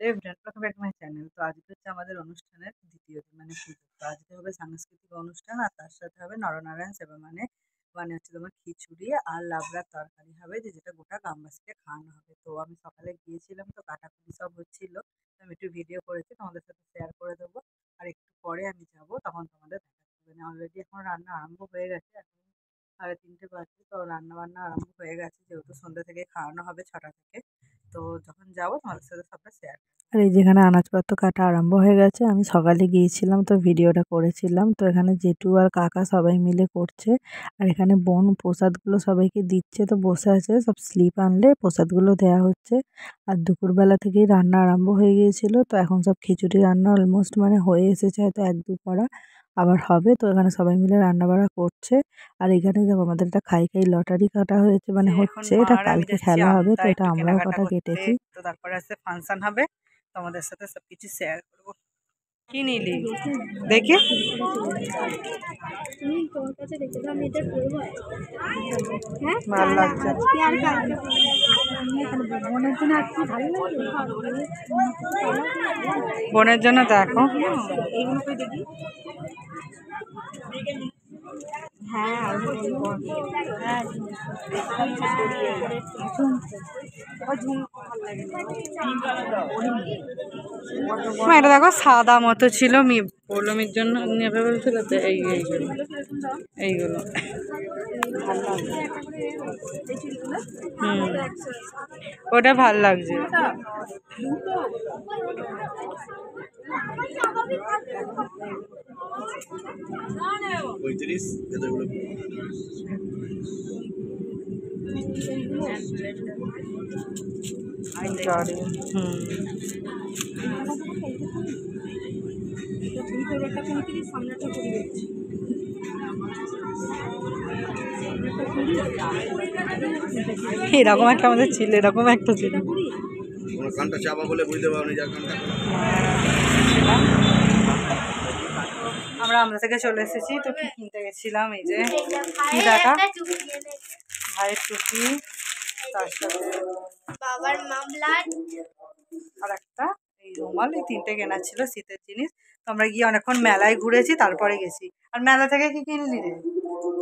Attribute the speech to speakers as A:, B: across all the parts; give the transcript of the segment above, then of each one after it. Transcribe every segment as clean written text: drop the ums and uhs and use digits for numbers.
A: Everyone, welcome back to my channel. তো আজকে হচ্ছে আমাদের অনুষ্ঠানের দ্বিতীয় দিন মানে পুজো। তো আজকে হবে সাংস্কৃতিক অনুষ্ঠান আর তার সাথে হবে নরনারায়ণ সেবা মানে মানে হচ্ছে তোমার খিচুড়ি আর লাবড়ার তরকারি হবে যেটা গোটা গ্রামবাসীকে খাওয়ানো হবে। তো আমি সকালে গিয়েছিলাম, তো কাটাকুটি সব হচ্ছিল, তো আমি একটু ভিডিও করেছি, তোমাদের সাথে শেয়ার করে দেবো। আর একটু পরে আমি যাব, তখন তোমাদের দেখাচ্ছি। মানে অলরেডি এখন রান্না আরম্ভ হয়ে গেছে, এখন 3:30 বাজে। তো রান্না বান্না আরম্ভ হয়ে গেছে, যেহেতু সন্ধ্যা থেকে খাওয়ানো হবে 6টা থেকে। তো যখন যাবো তোমাদের সাথে সবটা শেয়ার। আর এই যেখানে আনাজপত্র কাটা আরম্ভ হয়ে গেছে, আমি সকালে গিয়েছিলাম তো ভিডিওটা করেছিলাম। তো এখানে জেঠু আর কাকা সবাই মিলে করছে, আর এখানে বোন প্রসাদগুলো সবাইকে দিচ্ছে। তো বসে আছে, সব স্লিপ আনলে প্রসাদগুলো দেওয়া হচ্ছে। আর দুপুরবেলা থেকেই রান্না আরম্ভ হয়ে গিয়েছিল, তো এখন সব খিচুড়ি রান্না অলমোস্ট মানে হয়ে এসেছে, হয়তো 1-2 কড়া আবার হবে। তো এখানে সবাই মিলে রান্না বাড়া করছে। আর এখানে দেখো আমাদের একটা খাই খাই লটারি কাটা হয়েছে, মানে হচ্ছে, এটা কালকে খেলা হবে, তো এটা আমরাও কটা কেটেছি। তো তারপরে আছে ফাংশন হবে, তোমাদের সাথে সবকিছু শেয়ার করবো। কি নিলি দেখি? ভালো লাগছে। বোনের জন্য দেখো। এটা দেখো সাদা মতো ছিল, পৌলমীর জন্য নেবে বলছিল, তো এইগুলো ওটা ভাল লাগছে। এরকম একটা আমাদের ছিল, এরকম একটা ছিল। আমরা থেকে চলে এসেছি। তো কি কিনতে গেছিলাম, এই যে কি দেখা, ভাইয়ের টুপি, তার সাথে বাবার মামলার আর একটা এই রুমাল, এই 3টে কেনা ছিল শীতের জিনিস। তো আমরা গিয়ে অনেকক্ষণ মেলায় ঘুরেছি, তারপরে গেছি। আর মেলা থেকে কি কিনলি রে?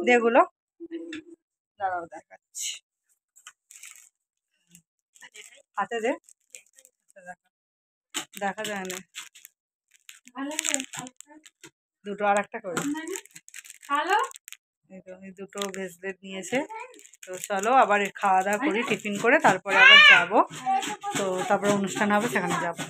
A: যেগুলো দাঁড়াও দেখাচ্ছি, হাতে দে, দেখা যায় না। দুটো আর একটা করে এই দুটো ভেজলেট নিয়েছে। তো চলো আবার খাওয়া দাওয়া করি, টিফিন করে তারপরে আবার যাব। তো তারপরে অনুষ্ঠান হবে, সেখানে যাবো।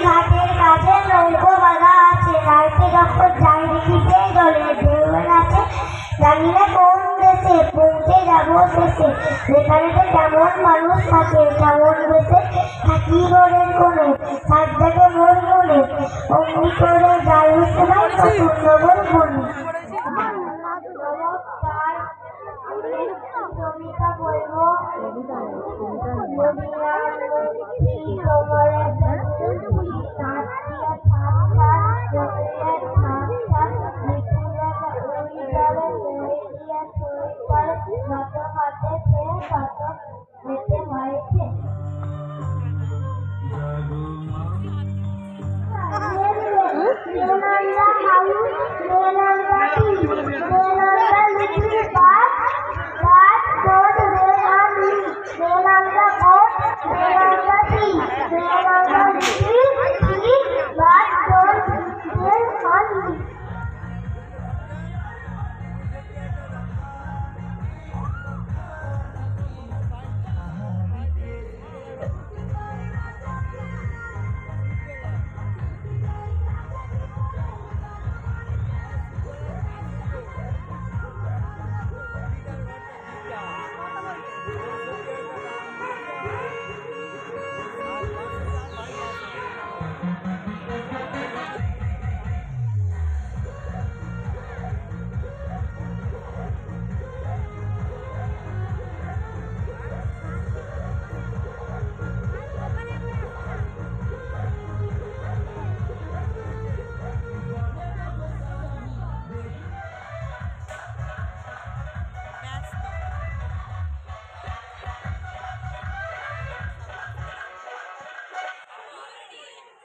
B: ঘাটের কাছে নৌকো বাঁধা আছে, রাইতে যখন যাই দেখি সেই জলে ঢেউ আছে। জানিলে কোন দেশে পৌঁছে যাবো শেষে, যেখানেতে কেমন মানুষ থাকে কেমন দেশে থাকি ঘরের কোণে সাত জাগে মোর মনে, অমনি করে যাই হচ্ছে ভাই নতুন নগর মনে। কবিতা বলবো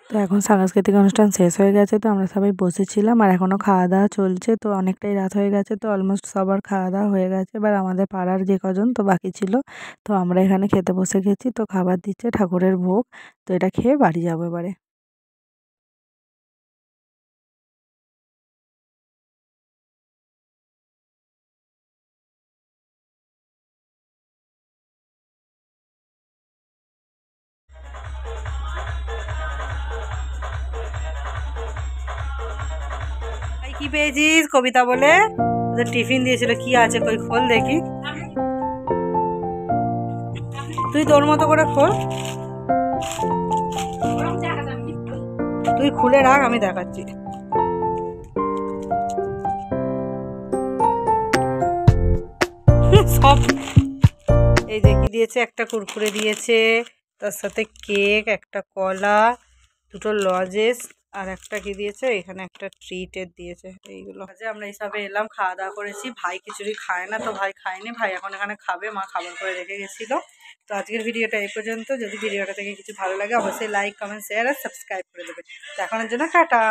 A: তো এখন সাংস্কৃতিক অনুষ্ঠান শেষ হয়ে গেছে, তো আমরা সবাই বসেছিলাম আর এখনও খাওয়া দাওয়া চলছে। তো অনেকটাই রাত হয়ে গেছে, তো অলমোস্ট সবার খাওয়া দাওয়া হয়ে গেছে। এবার আমাদের পাড়ার যে কজন তো বাকি ছিল, তো আমরা এখানে খেতে বসে গেছি। তো খাবার দিচ্ছে ঠাকুরের ভোগ, তো এটা খেয়ে বাড়ি যাবো এবারে। কি পেয়েছিস কবিতা বলে? তোদের টিফিন দিয়েছিল, কি আছে কই খোল দেখি। তুই তোর মতো করে খোল, তুই খুলে রাখ, আমি দেখাচ্ছি। সব এই যে কি দিয়েছে, একটা কুরকুরে দিয়েছে, তার সাথে কেক, একটা কলা, দুটো লজেস, আর একটা কি দিয়েছে, এখানে একটা ট্রিটের দিয়েছে। এইগুলো আমরা এইসবে এলাম, খাওয়া দাওয়া করেছি। ভাই খিচুড়ি খায় না, তো ভাই খায়নি, ভাই এখন এখানে খাবে, মা খাবার করে রেখে গেছিল। তো আজকের ভিডিওটা এই পর্যন্ত। যদি ভিডিওটা থেকে কিছু ভালো লাগে অবশ্যই লাইক, কমেন্ট, শেয়ার আর সাবস্ক্রাইব করে দেবে। তো এখনের জন্য টাটা।